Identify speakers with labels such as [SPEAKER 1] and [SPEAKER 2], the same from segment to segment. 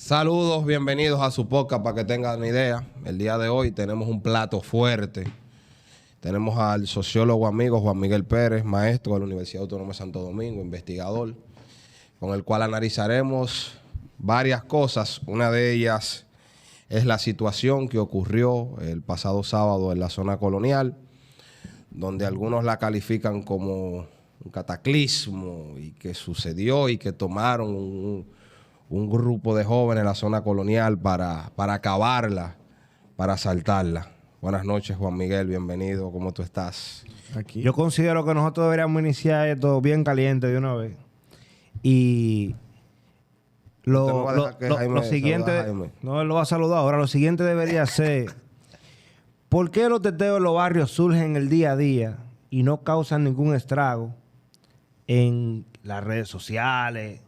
[SPEAKER 1] Saludos, bienvenidos a su podcast para que tengan una idea. El día de hoy tenemos un plato fuerte. Tenemos al sociólogo amigo Juan Miguel Pérez, maestro de la Universidad Autónoma de Santo Domingo, investigador, con el cual analizaremos varias cosas. Una de ellas es la situación que ocurrió el pasado sábado en la zona colonial, donde algunos la califican como un cataclismo y que sucedió y que tomaron un grupo de jóvenes en la zona colonial para acabarla, para asaltarla. Buenas noches, Juan Miguel, bienvenido. ¿Cómo tú estás?
[SPEAKER 2] Aquí.
[SPEAKER 3] Yo considero que nosotros deberíamos iniciar esto bien caliente de una vez. Y lo siguiente... No, él lo va a saludar ahora. Lo siguiente debería ser... ¿Por qué los teteos en los barrios surgen el día a día y no causan ningún estrago en las redes sociales?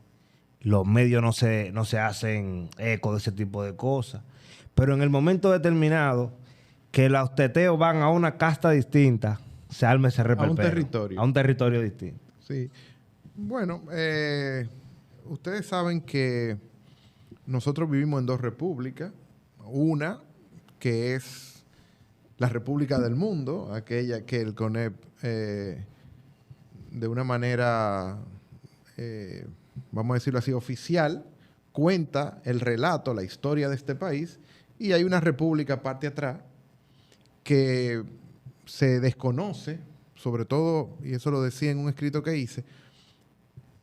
[SPEAKER 3] Los medios no se hacen eco de ese tipo de cosas. Pero en el momento determinado que los teteos van a una casta distinta, se arma ese reperpero.
[SPEAKER 2] A un territorio.
[SPEAKER 3] A un territorio distinto.
[SPEAKER 2] Sí. Bueno, ustedes saben que nosotros vivimos en dos repúblicas. Una que es la República del Mundo, aquella que el CONEP de una manera, vamos a decirlo así, oficial, cuenta el relato, la historia de este país, y hay una república parte atrás que se desconoce, sobre todo, y eso lo decía en un escrito que hice,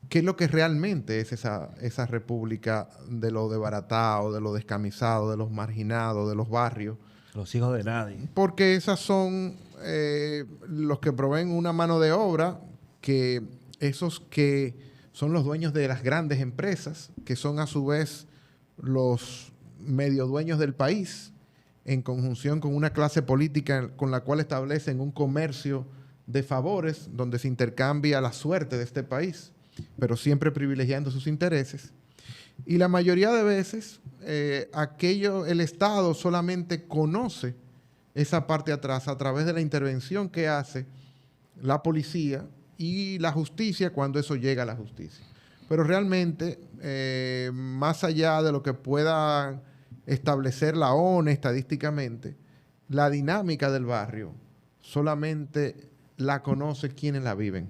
[SPEAKER 2] qué es lo que realmente es esa república de lo desbaratado, de lo descamisado, de los marginados, de los barrios.
[SPEAKER 3] Los hijos de nadie.
[SPEAKER 2] Porque esas son los que proveen una mano de obra, que esos que son los dueños de las grandes empresas, que son a su vez los medio dueños del país, en conjunción con una clase política con la cual establecen un comercio de favores donde se intercambia la suerte de este país, pero siempre privilegiando sus intereses. Y la mayoría de veces el Estado solamente conoce esa parte atrás a través de la intervención que hace la policía y la justicia cuando eso llega a la justicia. Pero realmente, más allá de lo que pueda establecer la ONU estadísticamente, la dinámica del barrio solamente la conoce quienes la viven.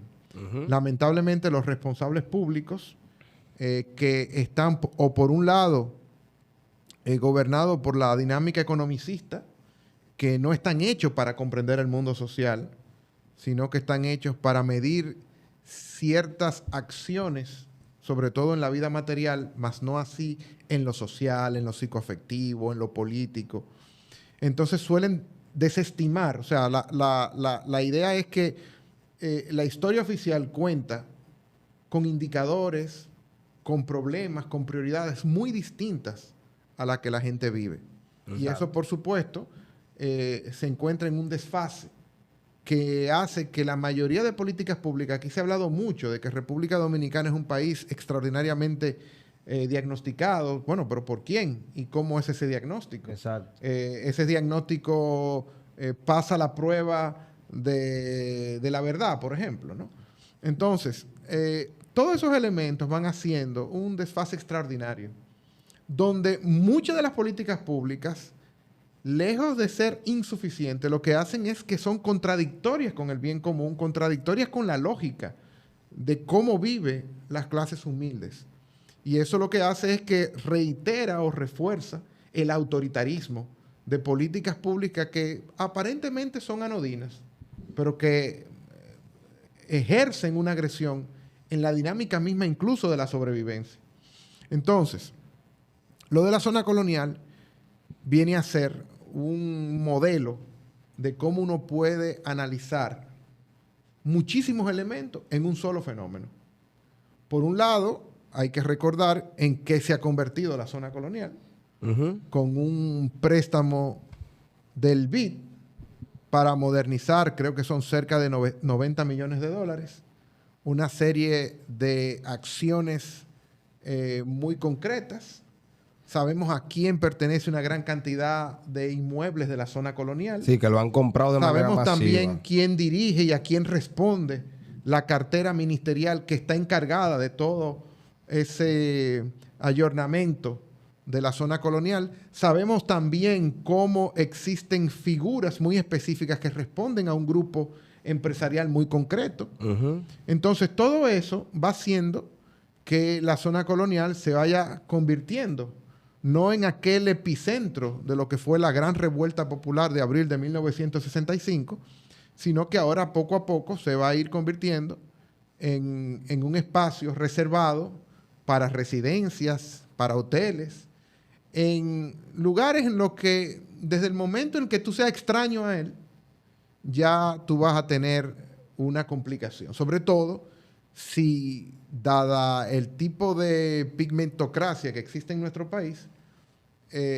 [SPEAKER 2] Lamentablemente, los responsables públicos que están o por un lado gobernados por la dinámica economicista, que no están hechos para comprender el mundo social, sino que están hechos para medir ciertas acciones, sobre todo en la vida material, más no así en lo social, en lo psicoafectivo, en lo político. Entonces suelen desestimar. O sea, la idea es que la historia oficial cuenta con indicadores, con problemas, con prioridades muy distintas a las que la gente vive. Exacto. Y eso, por supuesto, se encuentra en un desfase que hace que la mayoría de políticas públicas, aquí se ha hablado mucho de que República Dominicana es un país extraordinariamente diagnosticado. Bueno, pero ¿por quién? ¿Y cómo es ese diagnóstico?
[SPEAKER 3] Exacto.
[SPEAKER 2] Ese diagnóstico pasa la prueba de la verdad, por ejemplo, ¿no? Entonces, todos esos elementos van haciendo un desfase extraordinario, donde muchas de las políticas públicas, lejos de ser insuficientes, lo que hacen es que son contradictorias con el bien común, contradictorias con la lógica de cómo viven las clases humildes. Y eso lo que hace es que reitera o refuerza el autoritarismo de políticas públicas que aparentemente son anodinas, pero que ejercen una agresión en la dinámica misma incluso de la sobrevivencia. Entonces, lo de la zona colonial viene a ser un modelo de cómo uno puede analizar muchísimos elementos en un solo fenómeno. Por un lado, hay que recordar en qué se ha convertido la zona colonial, con un préstamo del BID para modernizar, creo que son cerca de 90 millones de dólares, una serie de acciones muy concretas. Sabemos a quién pertenece una gran cantidad de inmuebles de la zona colonial.
[SPEAKER 1] Sí, que lo han comprado de manera masiva.
[SPEAKER 2] Sabemos también quién dirige y a quién responde la cartera ministerial que está encargada de todo ese ayornamiento de la zona colonial. Sabemos también cómo existen figuras muy específicas que responden a un grupo empresarial muy concreto. Entonces, todo eso va haciendo que la zona colonial se vaya convirtiendo no en aquel epicentro de lo que fue la gran revuelta popular de abril de 1965, sino que ahora poco a poco se va a ir convirtiendo en un espacio reservado para residencias, para hoteles, en lugares en los que desde el momento en que tú seas extraño a él, ya tú vas a tener una complicación. Sobre todo si, dada el tipo de pigmentocracia que existe en nuestro país,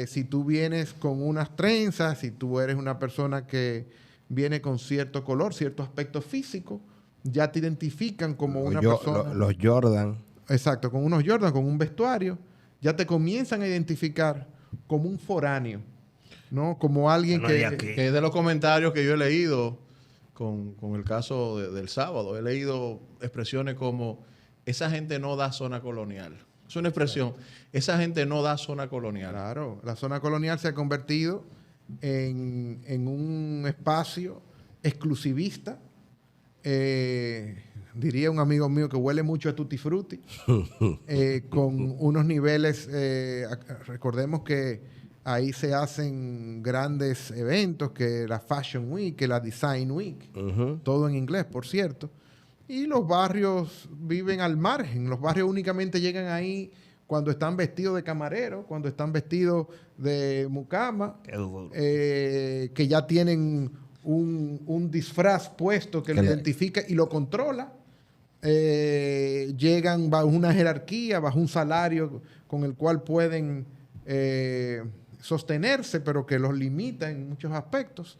[SPEAKER 2] si tú vienes con unas trenzas, si tú eres una persona que viene con cierto color, cierto aspecto físico, ya te identifican como una persona...
[SPEAKER 1] Los Jordan.
[SPEAKER 2] Exacto, con unos Jordan, con un vestuario, ya te comienzan a identificar como un foráneo, ¿no? Como alguien
[SPEAKER 4] que es de los comentarios que yo he leído con el caso del sábado. He leído expresiones como, esa gente no da zona colonial. Es una expresión, esa gente no da zona colonial.
[SPEAKER 2] Claro, la zona colonial se ha convertido en un espacio exclusivista, diría un amigo mío que huele mucho a Tutti Frutti, con unos niveles, recordemos que ahí se hacen grandes eventos, que la Fashion Week, que la Design Week, todo en inglés, por cierto, y los barrios viven al margen, los barrios únicamente llegan ahí cuando están vestidos de camarero, cuando están vestidos de mucama, que ya tienen un disfraz puesto que lo identifica y lo controla. Llegan bajo una jerarquía, bajo un salario con el cual pueden sostenerse, pero que los limita en muchos aspectos.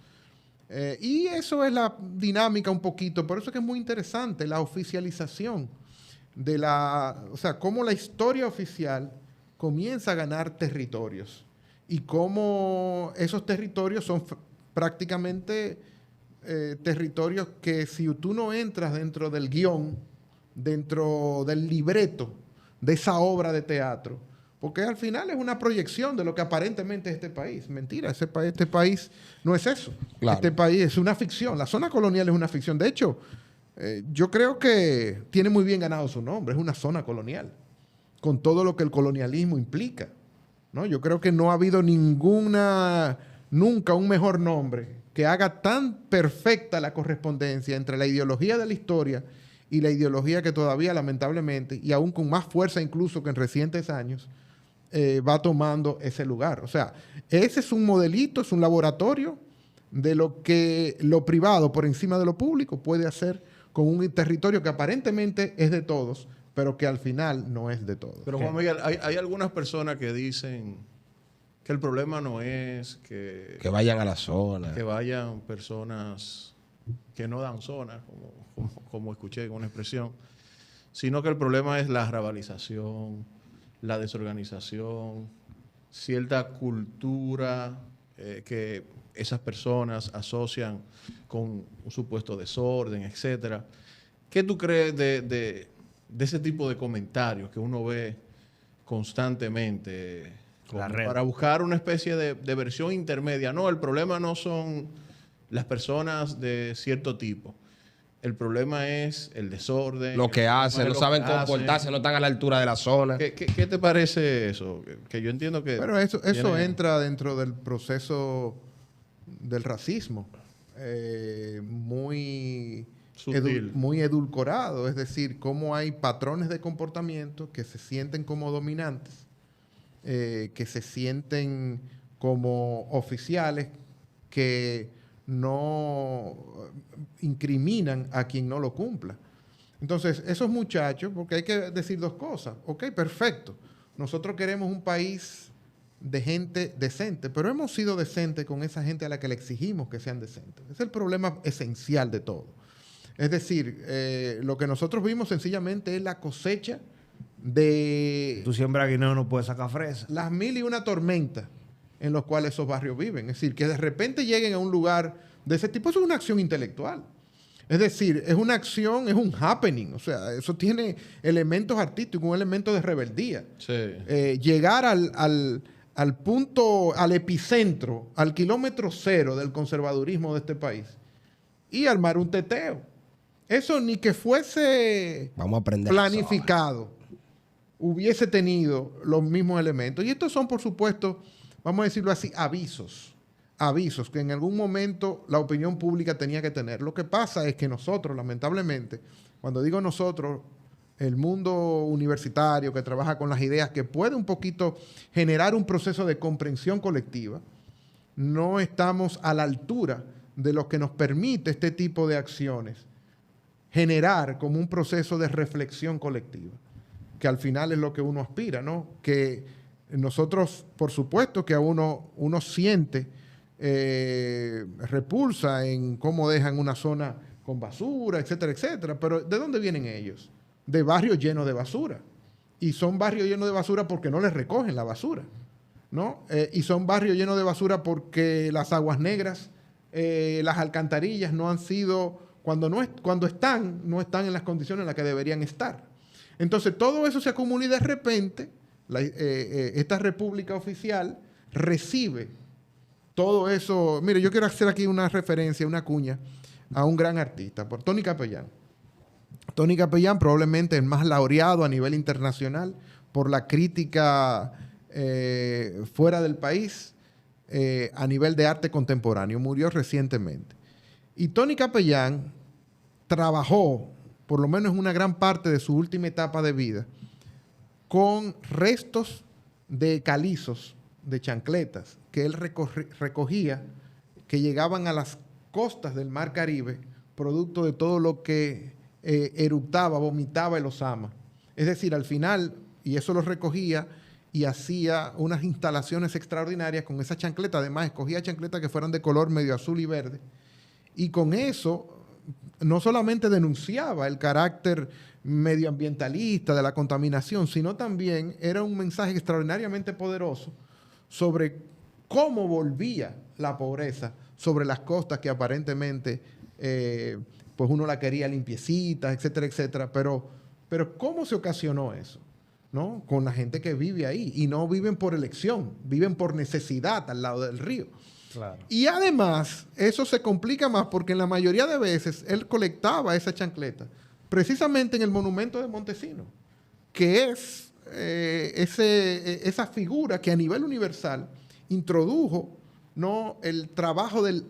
[SPEAKER 2] Y eso es la dinámica un poquito. Por eso es que es muy interesante la oficialización de o sea, cómo la historia oficial comienza a ganar territorios y cómo esos territorios son prácticamente territorios que si tú no entras dentro del guión, dentro del libreto de esa obra de teatro, porque al final es una proyección de lo que aparentemente es este país. Mentira, este país no es eso. Claro. Este país es una ficción. La zona colonial es una ficción. De hecho, yo creo que tiene muy bien ganado su nombre. Es una zona colonial, con todo lo que el colonialismo implica, ¿no? Yo creo que no ha habido nunca un mejor nombre que haga tan perfecta la correspondencia entre la ideología de la historia y la ideología que todavía, lamentablemente, y aún con más fuerza incluso que en recientes años, va tomando ese lugar. O sea, ese es un modelito, es un laboratorio de lo que lo privado por encima de lo público puede hacer con un territorio que aparentemente es de todos, pero que al final no es de todos.
[SPEAKER 4] Pero Juan Miguel, hay algunas personas que dicen que el problema no es que
[SPEAKER 1] vayan a la zona.
[SPEAKER 4] Que vayan personas que no dan zona, como escuché con una expresión, sino que el problema es la rabalización, la desorganización, cierta cultura que esas personas asocian con un supuesto desorden, etcétera. ¿Qué tú crees de ese tipo de comentarios que uno ve constantemente para buscar una especie de versión intermedia? No, el problema no son las personas de cierto tipo. El problema es el desorden.
[SPEAKER 1] Lo que hacen, no saben comportarse, no están a la altura de la zona.
[SPEAKER 4] ¿Qué te parece eso? Que yo entiendo que...
[SPEAKER 2] Pero eso entra dentro del proceso del racismo. Muy
[SPEAKER 4] sutil.
[SPEAKER 2] Muy edulcorado. Es decir, cómo hay patrones de comportamiento que se sienten como dominantes, que se sienten como oficiales, que no incriminan a quien no lo cumpla. Entonces, esos muchachos, porque hay que decir dos cosas. Ok, perfecto. Nosotros queremos un país de gente decente, pero hemos sido decentes con esa gente a la que le exigimos que sean decentes. Ese es el problema esencial de todo. Es decir, lo que nosotros vimos sencillamente es la cosecha de...
[SPEAKER 3] Tú siembras guineo, no puedes sacar fresa.
[SPEAKER 2] Las mil y una tormentas en los cuales esos barrios viven. Es decir, que de repente lleguen a un lugar de ese tipo, eso es una acción intelectual. Es decir, es una acción, es un happening. O sea, eso tiene elementos artísticos, un elemento de rebeldía.
[SPEAKER 4] Sí.
[SPEAKER 2] Llegar al punto, al epicentro, al kilómetro cero del conservadurismo de este país y armar un teteo. Eso ni que fuese
[SPEAKER 1] Vamos a aprender
[SPEAKER 2] planificado hubiese tenido los mismos elementos. Y estos son, por supuesto, vamos a decirlo así, avisos que en algún momento la opinión pública tenía que tener. Lo que pasa es que nosotros, lamentablemente, cuando digo nosotros, el mundo universitario que trabaja con las ideas, que puede un poquito generar un proceso de comprensión colectiva, no estamos a la altura de lo que nos permite este tipo de acciones generar como un proceso de reflexión colectiva, que al final es lo que uno aspira, ¿no? Que nosotros, por supuesto, que a uno siente repulsa en cómo dejan una zona con basura, etcétera, etcétera. Pero ¿de dónde vienen ellos? De barrios llenos de basura. Y son barrios llenos de basura porque no les recogen la basura, ¿no? Y son barrios llenos de basura porque las aguas negras, las alcantarillas no han sido, cuando están, no están en las condiciones en las que deberían estar. Entonces todo eso se acumula y de repente esta república oficial recibe todo eso. Mire, yo quiero hacer aquí una referencia, una cuña a un gran artista, por Tony Capellán. Tony Capellán, probablemente el más laureado a nivel internacional por la crítica fuera del país a nivel de arte contemporáneo. Murió recientemente. Y Tony Capellán trabajó, por lo menos en una gran parte de su última etapa de vida, con restos de calizos, de chancletas, que él recogía, que llegaban a las costas del Mar Caribe, producto de todo lo que eructaba, vomitaba el Osama. Es decir, al final, y eso lo recogía y hacía unas instalaciones extraordinarias con esa chancleta. Además, escogía chancletas que fueran de color medio azul y verde. Y con eso no solamente denunciaba el carácter medioambientalista de la contaminación, sino también era un mensaje extraordinariamente poderoso sobre cómo volvía la pobreza sobre las costas que aparentemente pues uno la quería limpiecita, etcétera, etcétera. Pero ¿cómo se ocasionó eso? ¿No? Con la gente que vive ahí. Y no viven por elección, viven por necesidad al lado del río.
[SPEAKER 3] Claro.
[SPEAKER 2] Y además, eso se complica más porque en la mayoría de veces él colectaba esa chancleta precisamente en el monumento de Montesinos, que es esa figura que a nivel universal introdujo, ¿no?, el trabajo del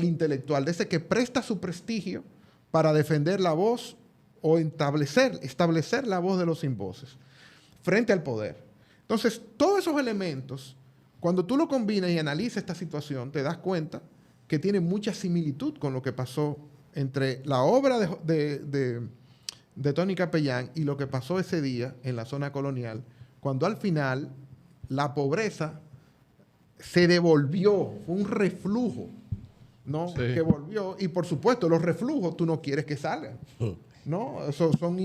[SPEAKER 2] intelectual, de ese que presta su prestigio para defender la voz o establecer la voz de los sin voces frente al poder. Entonces, todos esos elementos, cuando tú lo combinas y analizas esta situación, te das cuenta que tiene mucha similitud con lo que pasó entre la obra de Tony Capellán y lo que pasó ese día en la zona colonial, cuando al final la pobreza se devolvió, fue un reflujo, ¿no?
[SPEAKER 4] Sí.
[SPEAKER 2] Que volvió. Y por supuesto, los reflujos tú no quieres que salgan, ¿no? Eso son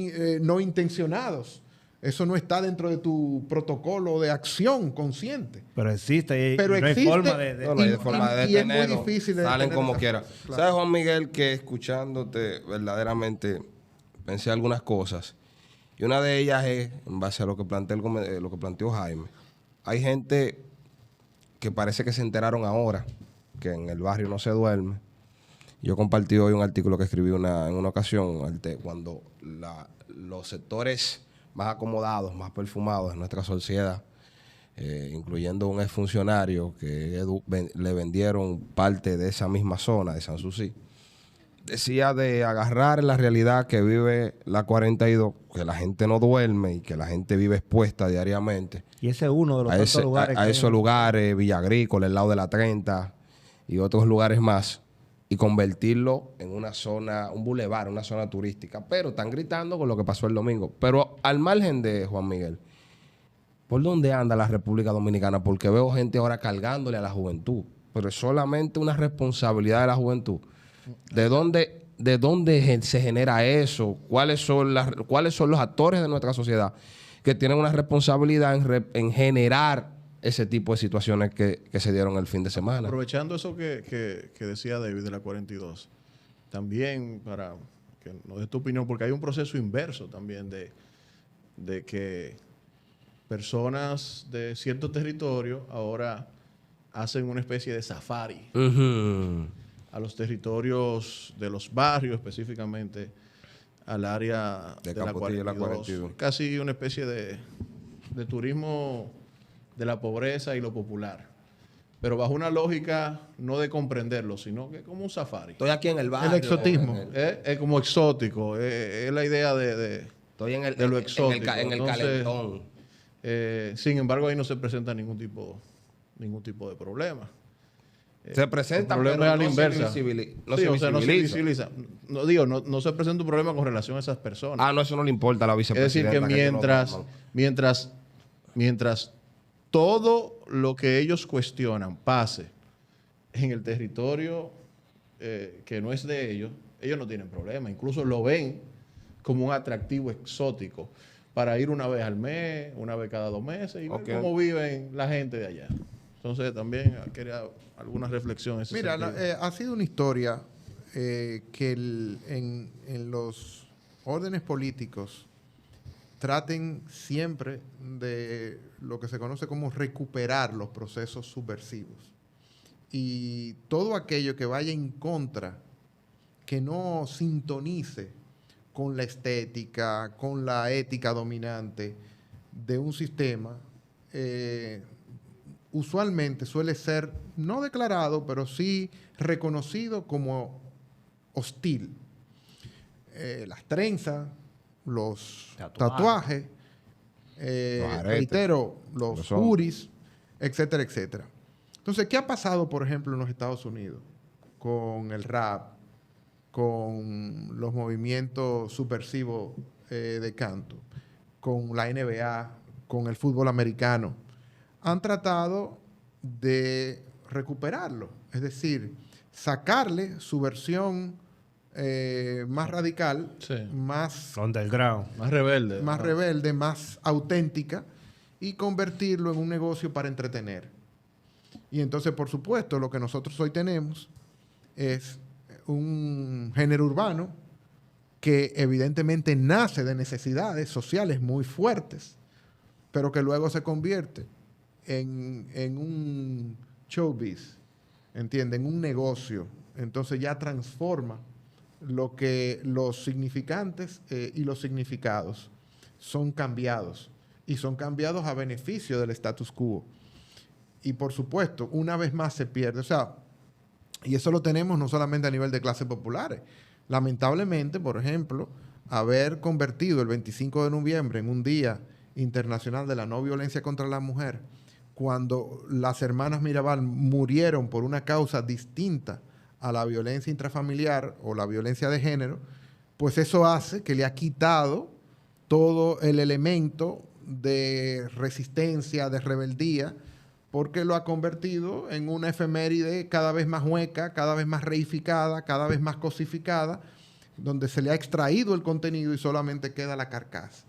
[SPEAKER 2] no intencionados. Eso no está dentro de tu protocolo de acción consciente.
[SPEAKER 3] Pero existe.
[SPEAKER 2] Pero
[SPEAKER 3] no
[SPEAKER 2] existe,
[SPEAKER 3] hay forma de
[SPEAKER 1] No, no hay forma de
[SPEAKER 2] y es muy
[SPEAKER 1] detenerlo.
[SPEAKER 2] difícil de
[SPEAKER 1] Salen
[SPEAKER 2] detener
[SPEAKER 1] como
[SPEAKER 2] esas
[SPEAKER 1] quiera.
[SPEAKER 2] cosas, claro.
[SPEAKER 1] ¿Sabes, Juan Miguel, que escuchándote verdaderamente pensé algunas cosas? Y una de ellas es, en base a lo que planteó Jaime, hay gente que parece que se enteraron ahora que en el barrio no se duerme. Yo compartí hoy un artículo que escribí en una ocasión cuando los sectores más acomodados, más perfumados de nuestra sociedad, incluyendo un exfuncionario que le vendieron parte de esa misma zona de Sanssouci, decía de agarrar la realidad que vive la 42, que la gente no duerme y que la gente vive expuesta diariamente.
[SPEAKER 3] Y ese es uno de los tantos lugares.
[SPEAKER 1] A esos lugares, Villa Agrícola, el lado de la 30 y otros lugares más, y convertirlo en una zona, un bulevar, una zona turística. Pero están gritando con lo que pasó el domingo. Pero al margen de Juan Miguel, ¿por dónde anda la República Dominicana? Porque veo gente ahora cargándole a la juventud. Pero es solamente una responsabilidad de la juventud. ¿De dónde se genera eso? ¿Cuáles son los actores de nuestra sociedad que tienen una responsabilidad en generar ese tipo de situaciones que se dieron el fin de semana?
[SPEAKER 4] Aprovechando eso que decía David de la 42, también, para que nos des tu opinión, porque hay un proceso inverso también de que personas de cierto territorio ahora hacen una especie de safari a los territorios de los barrios, específicamente al área
[SPEAKER 1] De
[SPEAKER 4] de la
[SPEAKER 1] Capotillo y la
[SPEAKER 4] 42.
[SPEAKER 1] 42.
[SPEAKER 4] Casi una especie de turismo de la pobreza y lo popular. Pero bajo una lógica no de comprenderlo, sino que como un safari.
[SPEAKER 1] Estoy aquí en el barrio.
[SPEAKER 2] El exotismo.
[SPEAKER 4] Es como exótico, es la idea
[SPEAKER 1] Estoy en el,
[SPEAKER 4] de lo
[SPEAKER 1] en
[SPEAKER 4] exótico.
[SPEAKER 1] en el
[SPEAKER 4] Entonces,
[SPEAKER 1] calentón.
[SPEAKER 4] sin embargo, ahí no se presenta ningún tipo de problema.
[SPEAKER 1] Se presenta,
[SPEAKER 4] El problema
[SPEAKER 1] pero
[SPEAKER 4] es a la inversa.
[SPEAKER 1] no
[SPEAKER 4] Sí,
[SPEAKER 1] se
[SPEAKER 4] o sea, no se
[SPEAKER 1] visibiliza.
[SPEAKER 4] visibiliza. No se presenta un problema con relación a esas personas.
[SPEAKER 1] Ah, no, eso no le importa a la
[SPEAKER 4] Es decir,
[SPEAKER 1] vicepresidenta.
[SPEAKER 4] que mientras todo lo que ellos cuestionan pase en el territorio que no es de ellos no tienen problema. Incluso lo ven como un atractivo exótico para ir una vez al mes, una vez cada 2 meses y ver cómo viven la gente de allá. Entonces también quería alguna reflexión en ese
[SPEAKER 2] Mira,
[SPEAKER 4] sentido.
[SPEAKER 2] ha sido una historia que en los órdenes políticos traten siempre de lo que se conoce como recuperar los procesos subversivos. Y todo aquello que vaya en contra, que no sintonice con la estética, con la ética dominante de un sistema, usualmente suele ser no declarado, pero sí reconocido como hostil. Las trenzas, los tatuajes,
[SPEAKER 1] Los aretes,
[SPEAKER 2] reitero, los
[SPEAKER 1] los hombros.
[SPEAKER 2] juris, etcétera, etcétera. Entonces, ¿qué ha pasado, por ejemplo, en los Estados Unidos con el rap, con los movimientos subversivos de canto, con la NBA, con el fútbol americano? Han tratado de recuperarlo, es decir, sacarle su versión más radical,
[SPEAKER 4] Sí.
[SPEAKER 2] más
[SPEAKER 3] Underground.
[SPEAKER 4] Más rebelde.
[SPEAKER 2] más rebelde, más auténtica, y convertirlo en un negocio para entretener. Y entonces, por supuesto, lo que nosotros hoy tenemos es un género urbano que evidentemente nace de necesidades sociales muy fuertes, pero que luego se convierte en un showbiz, ¿entienden? En un negocio. Entonces ya transforma lo que los significantes y los significados son cambiados, y son cambiados a beneficio del status quo. Y por supuesto, una vez más se pierde. O sea, y eso lo tenemos no solamente a nivel de clases populares. Lamentablemente, por ejemplo, haber convertido el 25 de noviembre en un Día Internacional de la No Violencia contra la Mujer, cuando las hermanas Mirabal murieron por una causa distinta a la violencia intrafamiliar o la violencia de género, pues eso hace que le ha quitado todo el elemento de resistencia, de rebeldía, porque lo ha convertido en una efeméride cada vez más hueca, cada vez más reificada, cada vez más cosificada, donde se le ha extraído el contenido y solamente queda la carcasa.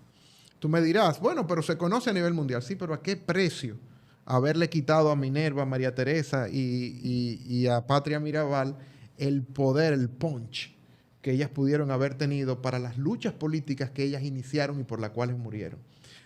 [SPEAKER 2] Tú me dirás, bueno, pero se conoce a nivel mundial. Sí, pero ¿a qué precio haberle quitado a Minerva, a María Teresa y a Patria Mirabal el poder, el punch que ellas pudieron haber tenido para las luchas políticas que ellas iniciaron y por las cuales murieron?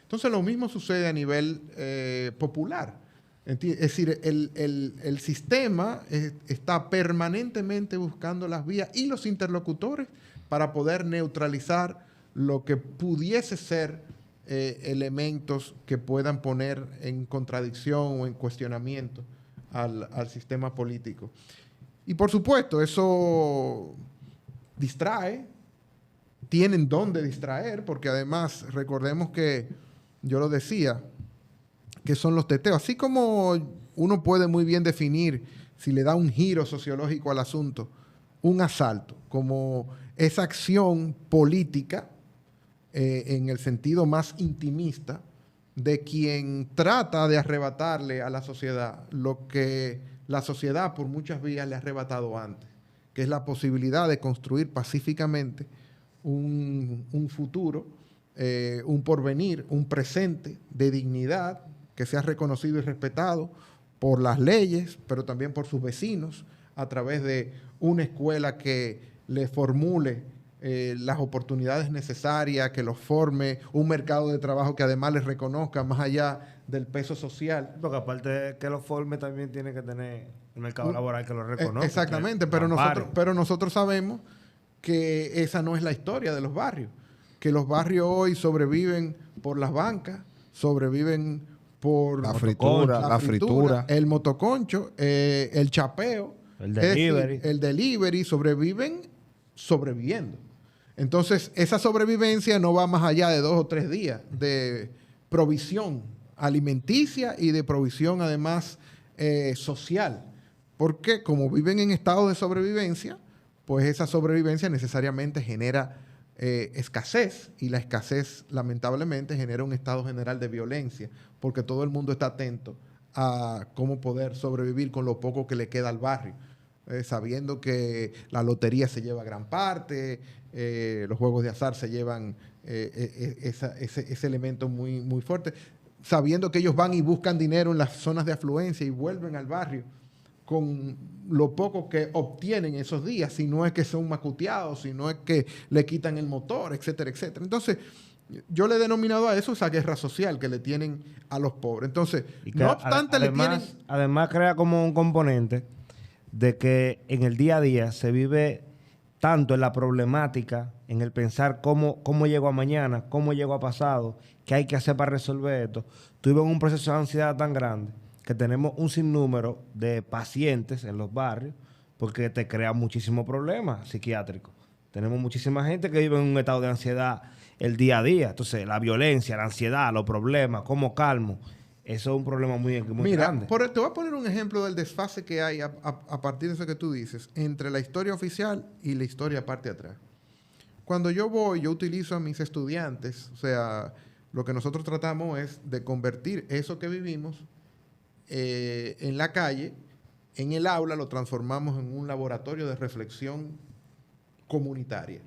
[SPEAKER 2] Entonces lo mismo sucede a nivel popular. Es decir, el sistema está permanentemente buscando las vías y los interlocutores para poder neutralizar lo que pudiese ser elementos que puedan poner en contradicción o en cuestionamiento al sistema político. Y por supuesto, eso distrae, tienen dónde distraer, porque además recordemos que, yo lo decía, que son los teteos. Así como uno puede muy bien definir, si le da un giro sociológico al asunto, un asalto como esa acción política en el sentido más intimista de quien trata de arrebatarle a la sociedad lo que la sociedad por muchas vías le ha arrebatado antes, que es la posibilidad de construir pacíficamente un futuro, un porvenir, un presente de dignidad, que sea reconocido y respetado por las leyes, pero también por sus vecinos, a través de una escuela que le formule las oportunidades necesarias, que los forme, un mercado de trabajo que además les reconozca más allá del peso social.
[SPEAKER 3] Porque aparte de que lo forme, también tiene que tener el mercado laboral que lo reconozca.
[SPEAKER 2] Exactamente, pero nosotros sabemos que esa no es la historia de los barrios. Que los barrios hoy sobreviven por las bancas, sobreviven por
[SPEAKER 1] la fritura,
[SPEAKER 2] el motoconcho, el chapeo,
[SPEAKER 3] el delivery.
[SPEAKER 2] El delivery, sobreviviendo. Entonces, esa sobrevivencia no va más allá de 2 o 3 días de provisión alimenticia y de provisión además social. Porque como viven en estado de sobrevivencia, pues esa sobrevivencia necesariamente genera escasez, y la escasez lamentablemente genera un estado general de violencia, porque todo el mundo está atento a cómo poder sobrevivir con lo poco que le queda al barrio, sabiendo que la lotería se lleva gran parte, los juegos de azar se llevan ese elemento muy, muy fuerte, sabiendo que ellos van y buscan dinero en las zonas de afluencia y vuelven al barrio con lo poco que obtienen esos días, si no es que son macuteados, si no es que le quitan el motor, etcétera, etcétera. Entonces, yo le he denominado a eso esa guerra social que le tienen a los pobres. Entonces, no obstante,
[SPEAKER 3] además crea como un componente de que en el día a día se vive tanto en la problemática, en el pensar cómo llego a mañana, cómo llego a pasado, qué hay que hacer para resolver esto. Tú vives en un proceso de ansiedad tan grande que tenemos un sinnúmero de pacientes en los barrios porque te crea muchísimos problemas psiquiátricos. Tenemos muchísima gente que vive en un estado de ansiedad el día a día. Entonces, la violencia, la ansiedad, los problemas, cómo calmo, eso es un problema muy grande.
[SPEAKER 2] Te voy a poner un ejemplo del desfase que hay a partir de eso que tú dices, entre la historia oficial y la historia parte atrás. Cuando yo utilizo a mis estudiantes, o sea, lo que nosotros tratamos es de convertir eso que vivimos en la calle, en el aula, lo transformamos en un laboratorio de reflexión comunitaria,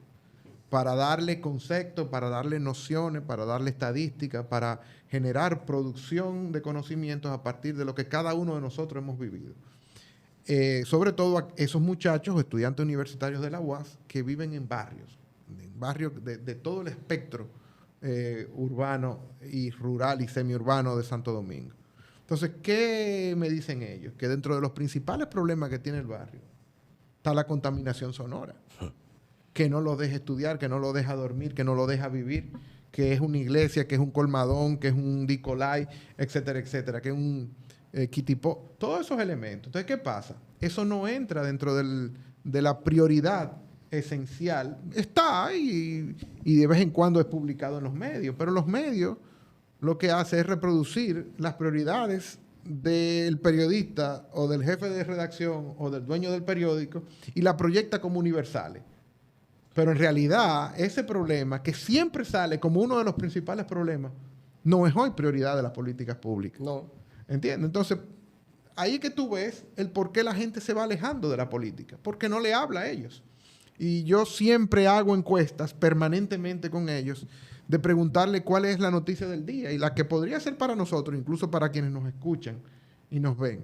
[SPEAKER 2] para darle conceptos, para darle nociones, para darle estadísticas, para generar producción de conocimientos a partir de lo que cada uno de nosotros hemos vivido. Sobre todo a esos muchachos, estudiantes universitarios de la UAS, que viven en barrios de todo el espectro urbano y rural y semiurbano de Santo Domingo. Entonces, ¿qué me dicen ellos? Que dentro de los principales problemas que tiene el barrio está la contaminación sonora, que no lo deja estudiar, que no lo deja dormir, que no lo deja vivir, que es una iglesia, que es un colmadón, que es un Dicolay, etcétera, etcétera, que es un Kitipó, todos esos elementos. Entonces, ¿qué pasa? Eso no entra dentro de la prioridad esencial. Está y de vez en cuando es publicado en los medios, pero los medios lo que hace es reproducir las prioridades del periodista o del jefe de redacción o del dueño del periódico y la proyecta como universales. Pero en realidad, ese problema, que siempre sale como uno de los principales problemas, no es hoy prioridad de las políticas públicas.
[SPEAKER 1] No.
[SPEAKER 2] ¿Entiendes? Entonces, ahí es que tú ves el por qué la gente se va alejando de la política, porque no le habla a ellos. Y yo siempre hago encuestas permanentemente con ellos de preguntarle cuál es la noticia del día y la que podría ser para nosotros, incluso para quienes nos escuchan y nos ven,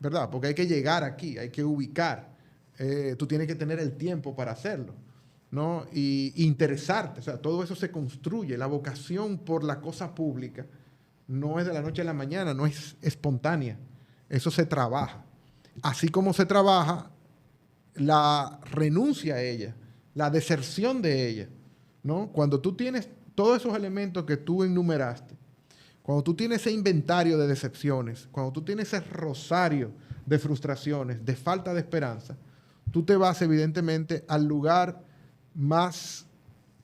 [SPEAKER 2] ¿verdad? Porque hay que llegar aquí, hay que ubicar. Tú tienes que tener el tiempo para hacerlo, ¿no? Y interesarte. O sea, todo eso se construye. La vocación por la cosa pública no es de la noche a la mañana, no es espontánea. Eso se trabaja. Así como se trabaja la renuncia a ella, la deserción de ella, ¿no? Cuando tú tienes todos esos elementos que tú enumeraste, cuando tú tienes ese inventario de decepciones, cuando tú tienes ese rosario de frustraciones, de falta de esperanza, tú te vas evidentemente al lugar más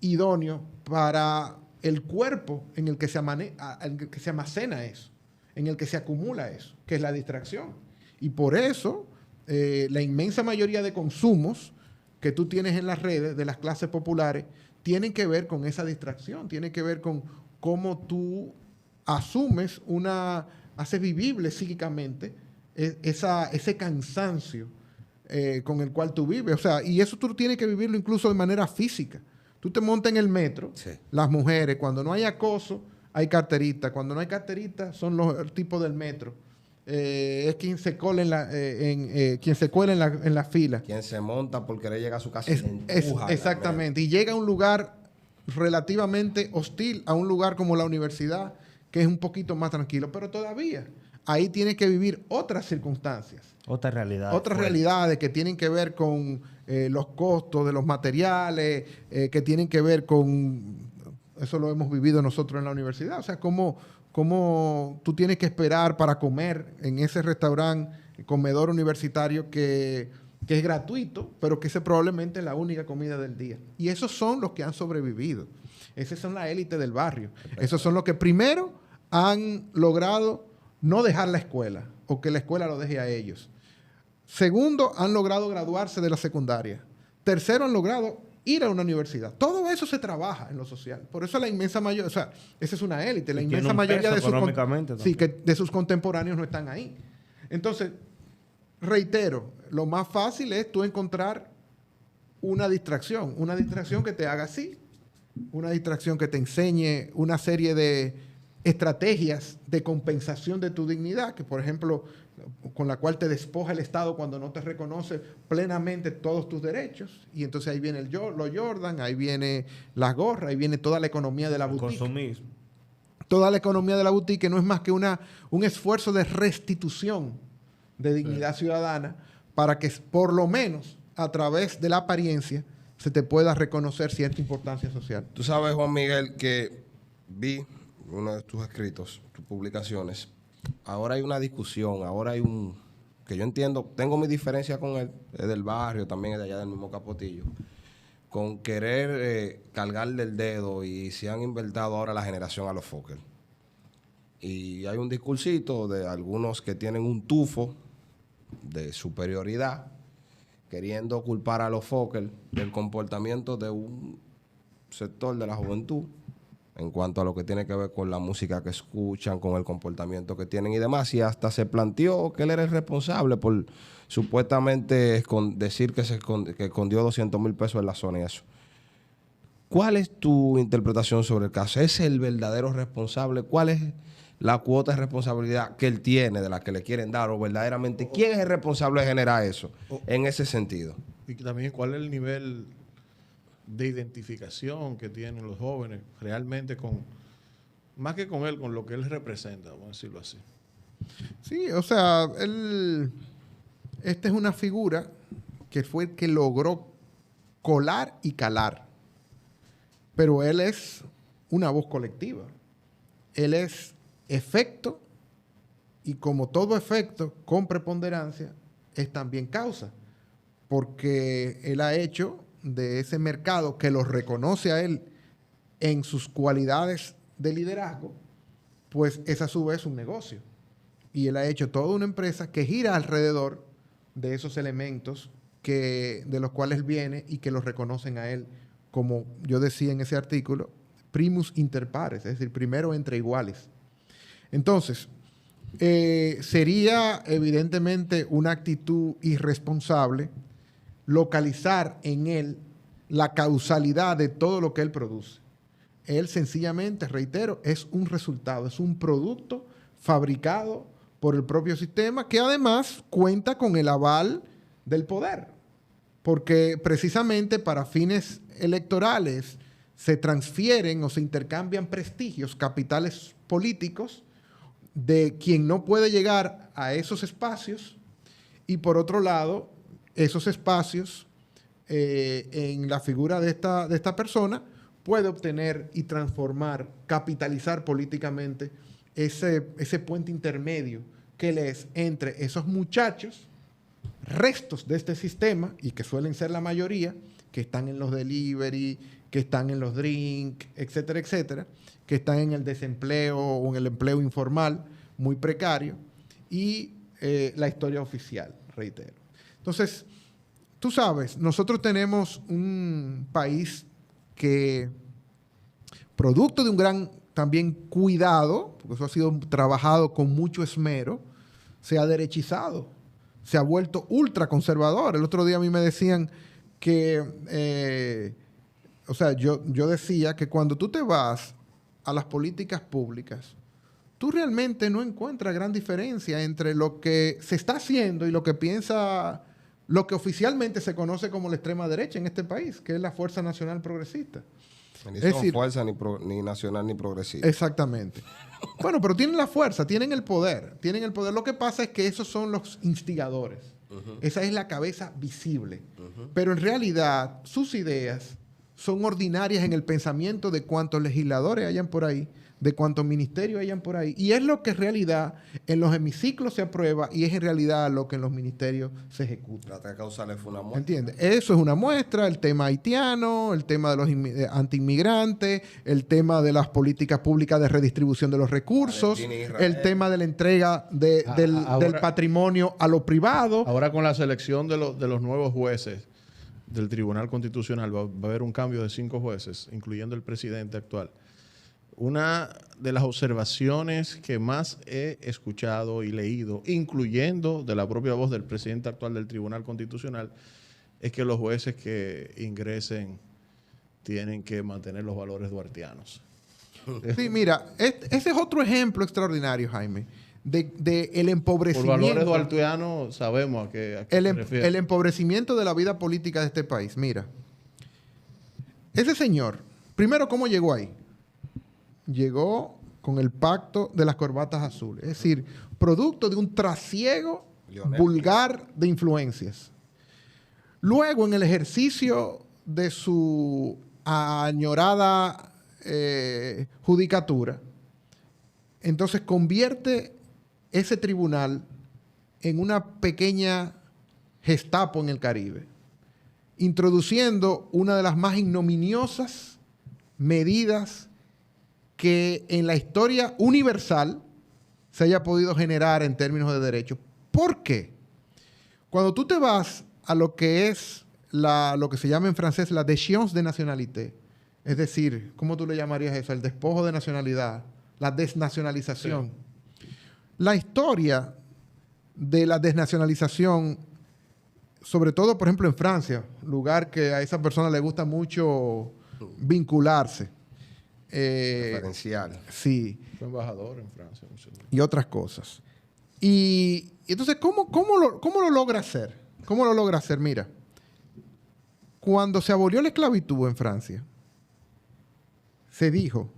[SPEAKER 2] idóneo para el cuerpo en el que se almacena eso, en el que se acumula eso, que es la distracción. Y por eso la inmensa mayoría de consumos que tú tienes en las redes de las clases populares tienen que ver con esa distracción, tienen que ver con cómo tú haces vivible psíquicamente ese cansancio con el cual tú vives. O sea, y eso tú tienes que vivirlo incluso de manera física. Tú te montas en el metro, sí. Las mujeres, cuando no hay acoso, hay carterita. Cuando no hay carterita, son los tipos del metro es quien se cola quien se cuela en la fila.
[SPEAKER 1] Quien se monta por querer llegar a su casa y le empuja
[SPEAKER 2] Exactamente. Y llega a un lugar relativamente hostil, a un lugar como la universidad, que es un poquito más tranquilo. Pero todavía ahí tiene que vivir otras circunstancias.
[SPEAKER 3] Otras realidades.
[SPEAKER 2] Otras realidades que tienen que ver con los costos de los materiales, que tienen que ver con... Eso lo hemos vivido nosotros en la universidad. O sea, cómo tú tienes que esperar para comer en ese restaurante, comedor universitario que es gratuito, pero que ese probablemente es la única comida del día. Y esos son los que han sobrevivido. Esas son la élite del barrio. Esos son los que primero han logrado no dejar la escuela o que la escuela lo deje a ellos. Segundo, han logrado graduarse de la secundaria. Tercero, han logrado ir a una universidad. Todo eso se trabaja en lo social. Por eso la inmensa mayoría, o sea, esa es una élite. La inmensa mayoría de sus contemporáneos no están ahí. Entonces, reitero, lo más fácil es tú encontrar una distracción que te haga así, una distracción que te enseñe una serie de estrategias de compensación de tu dignidad, que por ejemplo, con la cual te despoja el Estado cuando no te reconoce plenamente todos tus derechos. Y entonces ahí viene los Jordan, ahí viene las gorras, ahí viene toda la economía de la boutique.
[SPEAKER 3] Consumismo.
[SPEAKER 2] Toda la economía de la boutique, que no es más que un esfuerzo de restitución de dignidad ciudadana para que por lo menos a través de la apariencia se te pueda reconocer cierta importancia social.
[SPEAKER 1] Tú sabes, Juan Miguel, que vi uno de tus escritos, tus publicaciones. Ahora hay una discusión, que yo entiendo, tengo mi diferencia con él, es del barrio, también es de allá del mismo Capotillo, con querer cargarle el dedo y se han inventado ahora la generación a los Fokker. Y hay un discursito de algunos que tienen un tufo de superioridad, queriendo culpar a los Fokker del comportamiento de un sector de la juventud en cuanto a lo que tiene que ver con la música que escuchan, con el comportamiento que tienen y demás. Y hasta se planteó que él era el responsable por supuestamente decir que escondió 200,000 pesos en la zona y eso. ¿Cuál es tu interpretación sobre el caso? ¿Es el verdadero responsable? ¿Cuál es la cuota de responsabilidad que él tiene, de la que le quieren dar? O verdaderamente, ¿quién es el responsable de generar eso en ese sentido?
[SPEAKER 4] Y también, ¿cuál es el nivel de identificación que tienen los jóvenes realmente más que con él, con lo que él representa, vamos a decirlo así?
[SPEAKER 2] Sí, o sea, esta es una figura que fue el que logró colar y calar. Pero él es una voz colectiva. Él es efecto y como todo efecto con preponderancia es también causa. Porque él ha hecho de ese mercado que lo reconoce a él en sus cualidades de liderazgo, pues es a su vez un negocio. Y él ha hecho toda una empresa que gira alrededor de esos elementos de los cuales él viene y que los reconocen a él, como yo decía en ese artículo, primus inter pares, es decir, primero entre iguales. Entonces, sería evidentemente una actitud irresponsable localizar en él la causalidad de todo lo que él produce. Él sencillamente, reitero, es un resultado, es un producto fabricado por el propio sistema que además cuenta con el aval del poder. Porque precisamente para fines electorales se transfieren o se intercambian prestigios, capitales políticos de quien no puede llegar a esos espacios y por otro lado, esos espacios en la figura de esta persona puede obtener y transformar, capitalizar políticamente ese puente intermedio que él es entre esos muchachos, restos de este sistema, y que suelen ser la mayoría, que están en los delivery, que están en los drinks, etcétera, etcétera, que están en el desempleo o en el empleo informal, muy precario, y la historia oficial, reitero. Entonces, tú sabes, nosotros tenemos un país que, producto de un gran también cuidado, porque eso ha sido trabajado con mucho esmero, se ha derechizado, se ha vuelto ultraconservador. El otro día a mí me decían que, yo decía que cuando tú te vas a las políticas públicas, tú realmente no encuentras gran diferencia entre lo que se está haciendo y lo que piensa, lo que oficialmente se conoce como la extrema derecha en este país, que es la Fuerza Nacional Progresista.
[SPEAKER 1] Ni
[SPEAKER 2] Es
[SPEAKER 1] son
[SPEAKER 2] decir,
[SPEAKER 1] fuerza ni nacional ni progresista.
[SPEAKER 2] exactamente. Bueno, pero tienen la fuerza, tienen el poder. Tienen el poder. Lo que pasa es que esos son los instigadores. Esa es la cabeza visible. Pero en realidad, sus ideas son ordinarias en el pensamiento de cuántos legisladores hayan por ahí, de cuántos ministerios hayan por ahí. Y es lo que en realidad en los hemiciclos se aprueba y es en realidad lo que en los ministerios se ejecuta.
[SPEAKER 1] Trata de causarle fue una muerte.
[SPEAKER 2] ¿Entiendes? Eso es una muestra, el tema haitiano, el tema de los antiinmigrantes, el tema de las políticas públicas de redistribución de los recursos,
[SPEAKER 1] Palestina e Israel.
[SPEAKER 2] el tema de la entrega del patrimonio a lo privado.
[SPEAKER 4] Ahora con la selección de los nuevos jueces del Tribunal Constitucional va a haber un cambio de 5 jueces, incluyendo el presidente actual. Una de las observaciones que más he escuchado y leído, incluyendo de la propia voz del presidente actual del Tribunal Constitucional, es que los jueces que ingresen tienen que mantener los valores duartianos.
[SPEAKER 2] Sí, mira, ese es otro ejemplo extraordinario, Jaime, de el
[SPEAKER 4] Por
[SPEAKER 2] empobrecimiento.
[SPEAKER 4] valores duartianos sabemos a qué se refiere.
[SPEAKER 2] El empobrecimiento de la vida política de este país. Mira, ese señor, primero, ¿cómo llegó ahí? Llegó con el pacto de las corbatas azules. Es decir, producto de un trasiego vulgar de influencias. Luego, en el ejercicio de su añorada judicatura, entonces convierte ese tribunal en una pequeña Gestapo en el Caribe, introduciendo una de las más ignominiosas medidas que en la historia universal se haya podido generar en términos de derecho. ¿Por qué? Cuando tú te vas a lo que es lo que se llama en francés la déchéance de nationalité, es decir, ¿cómo tú le llamarías eso? El despojo de nacionalidad, la desnacionalización. Sí. La historia de la desnacionalización, sobre todo, por ejemplo, en Francia, lugar que a esa persona le gusta mucho vincularse.
[SPEAKER 1] Referencial.
[SPEAKER 2] Sí.
[SPEAKER 4] Fue embajador en Francia.
[SPEAKER 2] Y otras cosas. Y entonces, ¿cómo lo logra hacer? ¿Cómo lo logra hacer? Mira, cuando se abolió la esclavitud en Francia, se dijo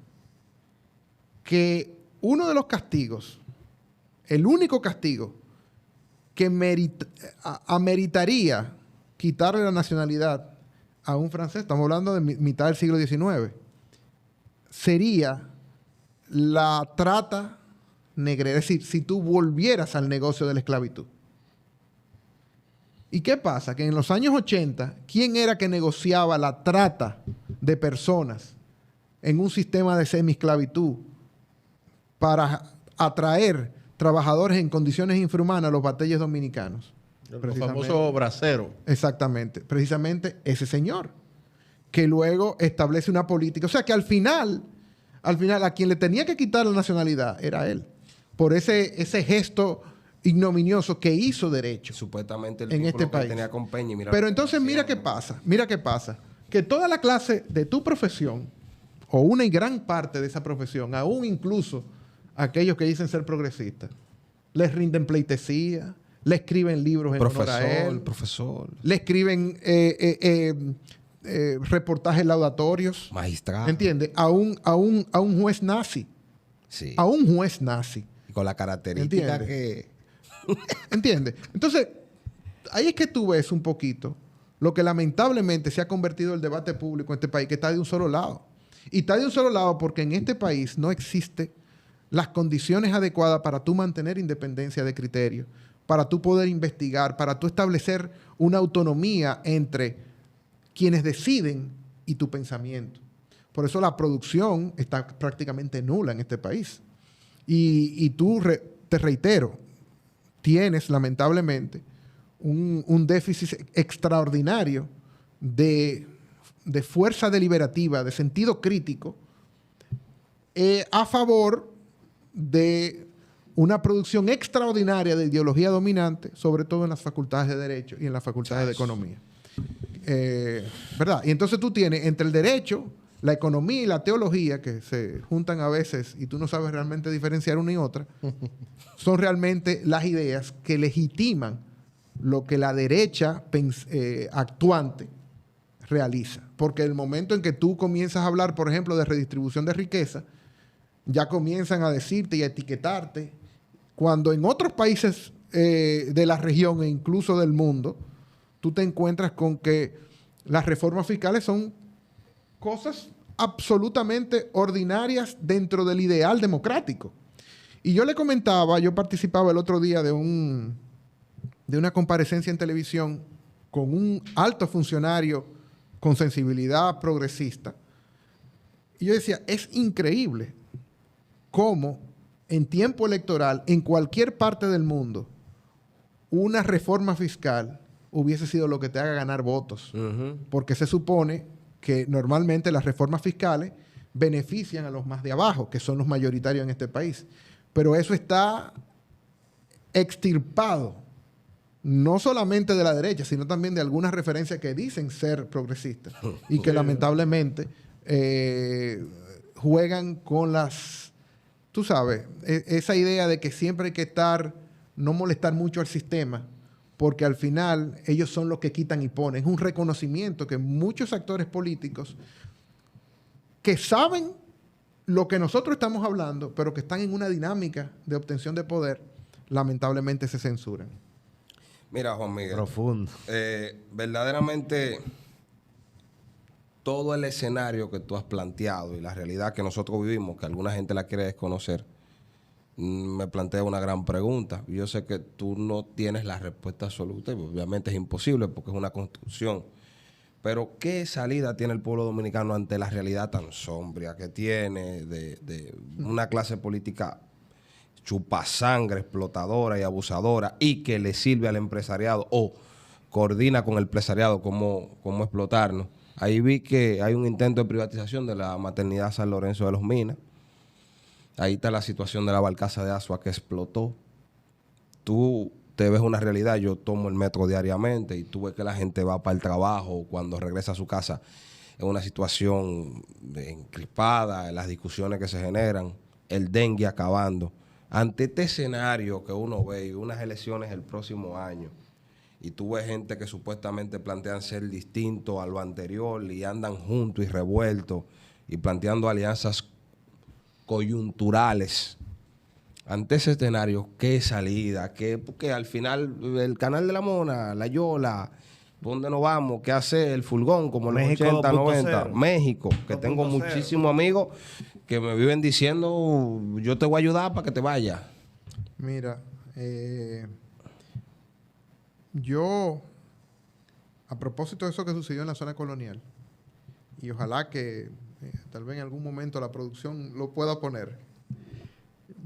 [SPEAKER 2] que uno de los castigos, el único castigo que ameritaría quitarle la nacionalidad a un francés, estamos hablando de mitad del siglo XIX, sería la trata negra. Es decir, si tú volvieras al negocio de la esclavitud. ¿Y qué pasa? Que en los años 80, ¿quién era que negociaba la trata de personas en un sistema de semi-esclavitud para atraer trabajadores en condiciones infrahumanas a los batalles dominicanos?
[SPEAKER 4] Los famosos braceros.
[SPEAKER 2] Exactamente. Precisamente ese señor, que luego establece una política. O sea que al final, a quien le tenía que quitar la nacionalidad era él. Por ese gesto ignominioso que hizo derecho.
[SPEAKER 1] Supuestamente el
[SPEAKER 2] en
[SPEAKER 1] vínculo
[SPEAKER 2] este país.
[SPEAKER 1] Que tenía con Peña. Y mira.
[SPEAKER 2] Pero entonces mira qué pasa. Que toda la clase de tu profesión, o una gran parte de esa profesión, aún incluso aquellos que dicen ser progresistas, les rinden pleitesía, le escriben libros en honor a él.
[SPEAKER 1] Profesor.
[SPEAKER 2] Le escriben reportajes laudatorios.
[SPEAKER 1] Magistrado.
[SPEAKER 2] ¿Entiendes? A un juez nazi.
[SPEAKER 1] Sí.
[SPEAKER 2] A un juez nazi.
[SPEAKER 1] Y con la característica que...
[SPEAKER 2] ¿Entiendes? Entonces, ahí es que tú ves un poquito lo que lamentablemente se ha convertido el debate público en este país, que está de un solo lado. Y está de un solo lado porque en este país no existen las condiciones adecuadas para tú mantener independencia de criterio, para tú poder investigar, para tú establecer una autonomía entre quienes deciden y tu pensamiento. Por eso la producción está prácticamente nula en este país. Y tú, te reitero, tienes lamentablemente un déficit extraordinario de fuerza deliberativa, de sentido crítico, a favor de una producción extraordinaria de ideología dominante, sobre todo en las facultades de Derecho y en las facultades de Economía. ¿Verdad? Y entonces tú tienes entre el derecho, la economía y la teología, que se juntan a veces y tú no sabes realmente diferenciar una y otra, son realmente las ideas que legitiman lo que la derecha actuante realiza. Porque el momento en que tú comienzas a hablar, por ejemplo, de redistribución de riqueza, ya comienzan a decirte y a etiquetarte, cuando en otros países de la región e incluso del mundo, tú te encuentras con que las reformas fiscales son cosas absolutamente ordinarias dentro del ideal democrático. Y yo le comentaba, yo participaba el otro día de una comparecencia en televisión con un alto funcionario con sensibilidad progresista. Y yo decía, es increíble cómo en tiempo electoral, en cualquier parte del mundo, una reforma fiscal hubiese sido lo que te haga ganar votos. Porque se supone que normalmente las reformas fiscales benefician a los más de abajo, que son los mayoritarios en este país. Pero eso está extirpado, no solamente de la derecha, sino también de algunas referencias que dicen ser progresistas y que lamentablemente juegan con las... Tú sabes, esa idea de que siempre hay que no molestar mucho al sistema, porque al final ellos son los que quitan y ponen. Es un reconocimiento que muchos actores políticos que saben lo que nosotros estamos hablando, pero que están en una dinámica de obtención de poder, lamentablemente se censuran.
[SPEAKER 1] Mira, Juan Miguel.
[SPEAKER 3] Profundo.
[SPEAKER 1] Verdaderamente, todo el escenario que tú has planteado y la realidad que nosotros vivimos, que alguna gente la quiere desconocer, me plantea una gran pregunta. Yo sé que tú no tienes la respuesta absoluta y obviamente es imposible porque es una construcción. Pero ¿qué salida tiene el pueblo dominicano ante la realidad tan sombría que tiene de una clase política chupasangre, explotadora y abusadora y que le sirve al empresariado o coordina con el empresariado cómo explotarnos? Ahí vi que hay un intento de privatización de la maternidad San Lorenzo de los Minas. Ahí está la situación de la barcaza de Asua que explotó. Tú te ves una realidad. Yo tomo el metro diariamente y tú ves que la gente va para el trabajo cuando regresa a su casa en una situación encrispada, las discusiones que se generan, el dengue acabando. Ante este escenario que uno ve y unas elecciones el próximo año y tú ves gente que supuestamente plantean ser distinto a lo anterior y andan juntos y revueltos y planteando alianzas coyunturales. Ante ese escenario, ¿qué salida? Porque al final el canal de la Mona, la Yola, ¿dónde nos vamos? ¿Qué hace el furgón? Como en los
[SPEAKER 3] México
[SPEAKER 1] 80, 90.
[SPEAKER 3] 2.0.
[SPEAKER 1] México, que tengo muchísimos amigos que me viven diciendo, yo te voy a ayudar para que te vayas.
[SPEAKER 2] Mira, yo, a propósito de eso que sucedió en la zona colonial, y ojalá que tal vez en algún momento la producción lo pueda poner,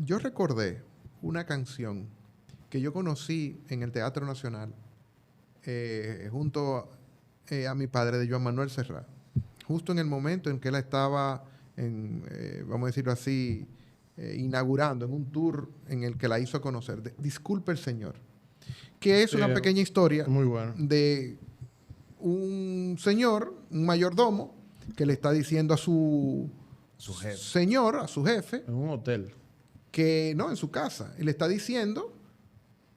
[SPEAKER 2] yo recordé una canción que yo conocí en el Teatro Nacional junto a mi padre, de Joan Manuel Serrat, justo en el momento en que él estaba, vamos a decirlo así, inaugurando en un tour en el que la hizo conocer, Disculpe el Señor, que es una pequeña historia
[SPEAKER 4] muy bueno,
[SPEAKER 2] de un señor, un mayordomo, que le está diciendo a su
[SPEAKER 3] jefe.
[SPEAKER 2] señor, a su jefe,
[SPEAKER 4] en un hotel.
[SPEAKER 2] que no, en su casa, y le está diciendo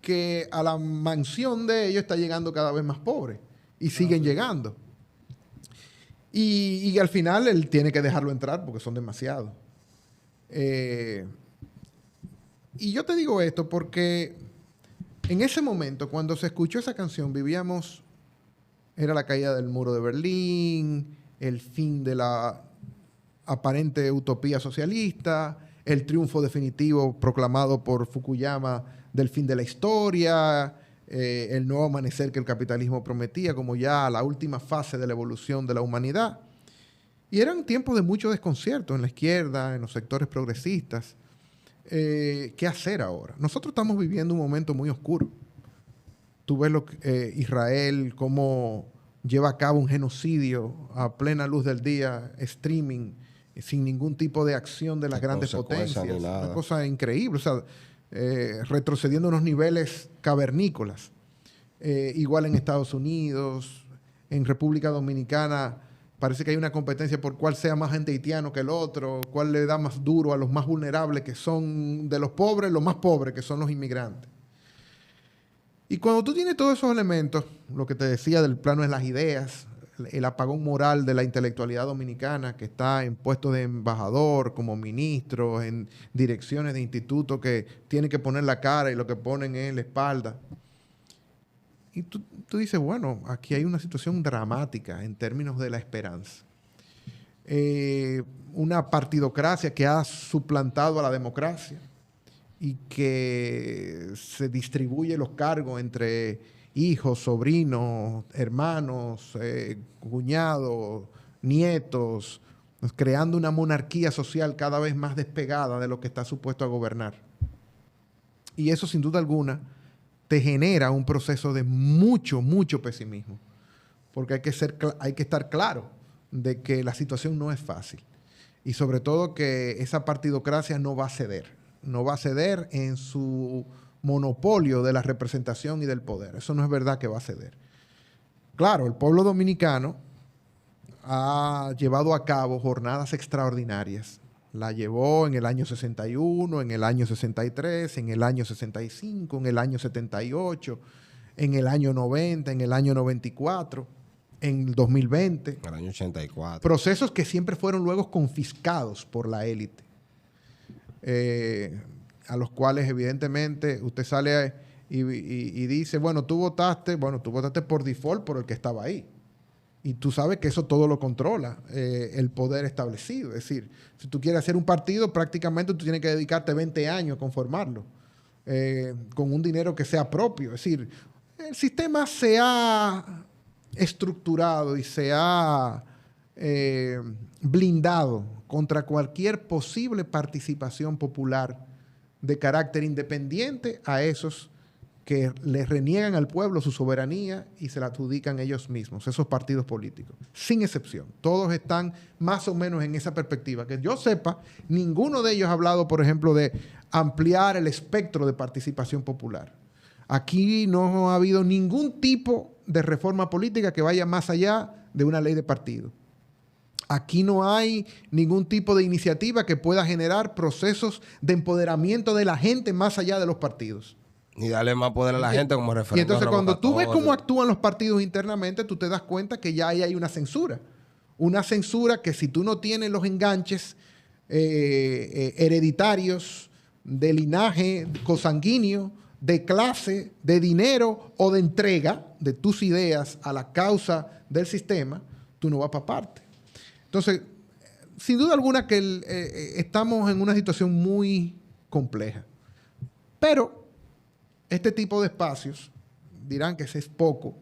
[SPEAKER 2] que a la mansión de ellos está llegando cada vez más pobres y siguen llegando. Y al final él tiene que dejarlo entrar porque son demasiados. Y yo te digo esto porque en ese momento, cuando se escuchó esa canción, era la caída del muro de Berlín, el fin de la aparente utopía socialista, el triunfo definitivo proclamado por Fukuyama del fin de la historia, el nuevo amanecer que el capitalismo prometía como ya la última fase de la evolución de la humanidad. Y eran tiempos de mucho desconcierto en la izquierda, en los sectores progresistas. ¿Qué hacer ahora? Nosotros estamos viviendo un momento muy oscuro. Tú ves Israel cómo lleva a cabo un genocidio a plena luz del día, streaming, sin ningún tipo de acción de las grandes potencias. Una cosa increíble. O sea, retrocediendo a unos niveles cavernícolas. Igual en Estados Unidos, en República Dominicana, Parece que hay una competencia por cuál sea más gente haitiano que el otro, cuál le da más duro a los más vulnerables, que son de los pobres, los más pobres, que son los inmigrantes. Y cuando tú tienes todos esos elementos, lo que te decía del plano de las ideas, el apagón moral de la intelectualidad dominicana, que está en puestos de embajador, como ministro, en direcciones de institutos que tienen que poner la cara y lo que ponen es la espalda. Y tú dices, bueno, aquí hay una situación dramática en términos de la esperanza. Una partidocracia que ha suplantado a la democracia y que se distribuye los cargos entre hijos, sobrinos, hermanos, cuñados, nietos, creando una monarquía social cada vez más despegada de lo que está supuesto a gobernar. Y eso, sin duda alguna, te genera un proceso de mucho, mucho pesimismo. Porque hay que estar claro de que la situación no es fácil. Y sobre todo que esa partidocracia no va a ceder. No va a ceder en su monopolio de la representación y del poder. Eso no es verdad que va a ceder. Claro, el pueblo dominicano ha llevado a cabo jornadas extraordinarias. La llevó en el año 61, en el año 63, en el año 65, en el año 78, en el año 90, en el año 94, en el 2020.
[SPEAKER 1] En el año 84.
[SPEAKER 2] Procesos que siempre fueron luego confiscados por la élite. A los cuales evidentemente usted sale y dice, bueno, tú votaste por default por el que estaba ahí. Y tú sabes que eso todo lo controla el poder establecido. Es decir, si tú quieres hacer un partido, prácticamente tú tienes que dedicarte 20 años a conformarlo, con un dinero que sea propio. Es decir, el sistema se ha estructurado y se ha blindado contra cualquier posible participación popular de carácter independiente a esos que les reniegan al pueblo su soberanía y se la adjudican ellos mismos, esos partidos políticos, sin excepción. Todos están más o menos en esa perspectiva. Que yo sepa, ninguno de ellos ha hablado, por ejemplo, de ampliar el espectro de participación popular. Aquí no ha habido ningún tipo de reforma política que vaya más allá de una ley de partido. Aquí no hay ningún tipo de iniciativa que pueda generar procesos de empoderamiento de la gente más allá de los partidos.
[SPEAKER 1] Ni darle más poder a la gente como referente.
[SPEAKER 2] Y entonces cuando tú ves cómo actúan los partidos internamente, tú te das cuenta que ya ahí hay una censura. Una censura que si tú no tienes los enganches hereditarios de linaje consanguíneo, de clase, de dinero o de entrega de tus ideas a la causa del sistema, tú no vas para parte. Entonces, sin duda alguna que estamos en una situación muy compleja. Pero este tipo de espacios, dirán que ese es poco,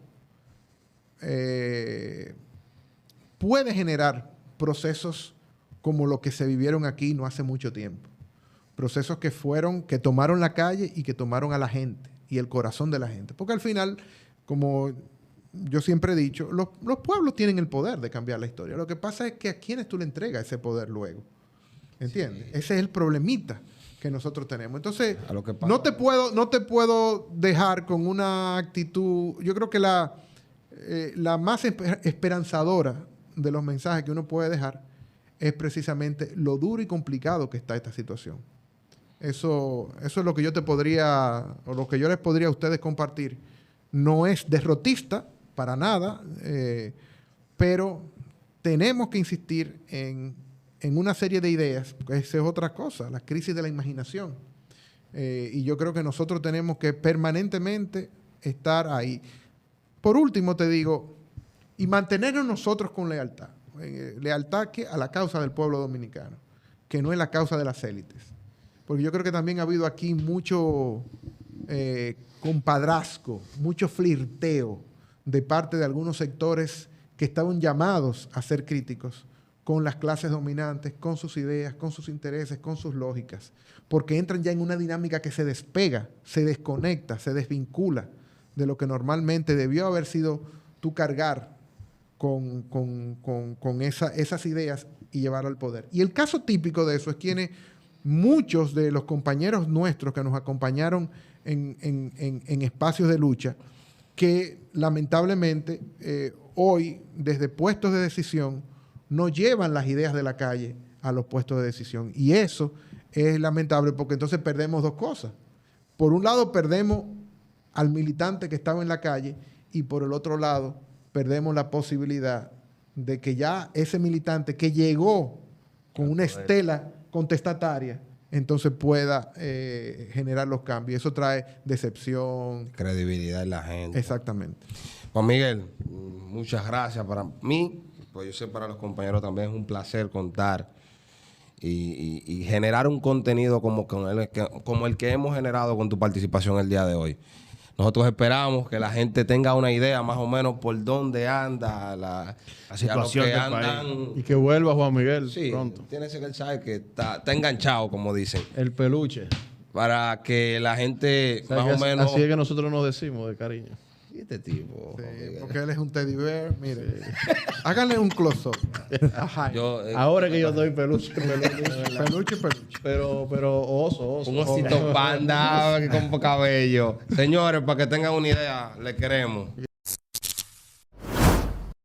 [SPEAKER 2] puede generar procesos como lo que se vivieron aquí no hace mucho tiempo. Procesos que tomaron la calle y que tomaron a la gente y el corazón de la gente. Porque al final, como yo siempre he dicho, los pueblos tienen el poder de cambiar la historia. Lo que pasa es que a quiénes tú le entregas ese poder luego. ¿Entiendes? Sí. Ese es el problemita que nosotros tenemos. Entonces, no te puedo dejar con una actitud. Yo creo que la más esperanzadora de los mensajes que uno puede dejar es precisamente lo duro y complicado que está esta situación. Eso es lo que yo te podría, o lo que yo les podría a ustedes compartir. No es derrotista para nada, pero tenemos que insistir en una serie de ideas, porque esa es otra cosa, la crisis de la imaginación. Y yo creo que nosotros tenemos que permanentemente estar ahí. Por último, te digo, y mantenernos nosotros con lealtad. Lealtad a la causa del pueblo dominicano, que no es la causa de las élites. Porque yo creo que también ha habido aquí mucho compadrazgo, mucho flirteo de parte de algunos sectores que estaban llamados a ser críticos con las clases dominantes, con sus ideas, con sus intereses, con sus lógicas, porque entran ya en una dinámica que se despega, se desconecta, se desvincula de lo que normalmente debió haber sido tú cargar con esas ideas y llevar al poder. Y el caso típico de eso es quienes muchos de los compañeros nuestros que nos acompañaron en espacios de lucha, que lamentablemente hoy, desde puestos de decisión, no llevan las ideas de la calle a los puestos de decisión. Y eso es lamentable porque entonces perdemos dos cosas. Por un lado, perdemos al militante que estaba en la calle y por el otro lado, perdemos la posibilidad de que ya ese militante que llegó con una estela contestataria, entonces pueda generar los cambios. Eso trae decepción.
[SPEAKER 1] Credibilidad en la gente.
[SPEAKER 2] Exactamente.
[SPEAKER 1] Juan Miguel, muchas gracias. Para mí, pues yo sé para los compañeros también es un placer contar y generar un contenido como el que hemos generado con tu participación el día de hoy. Nosotros esperamos que la gente tenga una idea más o menos por dónde anda la
[SPEAKER 3] situación
[SPEAKER 1] que
[SPEAKER 3] del
[SPEAKER 1] andan.
[SPEAKER 4] Y que vuelva Juan Miguel
[SPEAKER 1] Sí,
[SPEAKER 4] pronto.
[SPEAKER 1] tiene que ser que él sabe que está enganchado, como dicen,
[SPEAKER 4] El peluche.
[SPEAKER 1] para que la gente
[SPEAKER 4] ¿Sabes
[SPEAKER 1] más o
[SPEAKER 4] que
[SPEAKER 1] menos...
[SPEAKER 4] así es que nosotros nos decimos de cariño.
[SPEAKER 1] ¿Y este tipo?
[SPEAKER 2] Sí,
[SPEAKER 1] Juan Miguel?
[SPEAKER 2] porque él es un teddy bear. Mire, háganle un close-up. Ajá.
[SPEAKER 1] Yo,
[SPEAKER 4] Ahora que yo doy peluche,
[SPEAKER 2] Peluche.
[SPEAKER 4] pero oso.
[SPEAKER 1] un osito panda con cabello. Señores, para que tengan una idea, le queremos.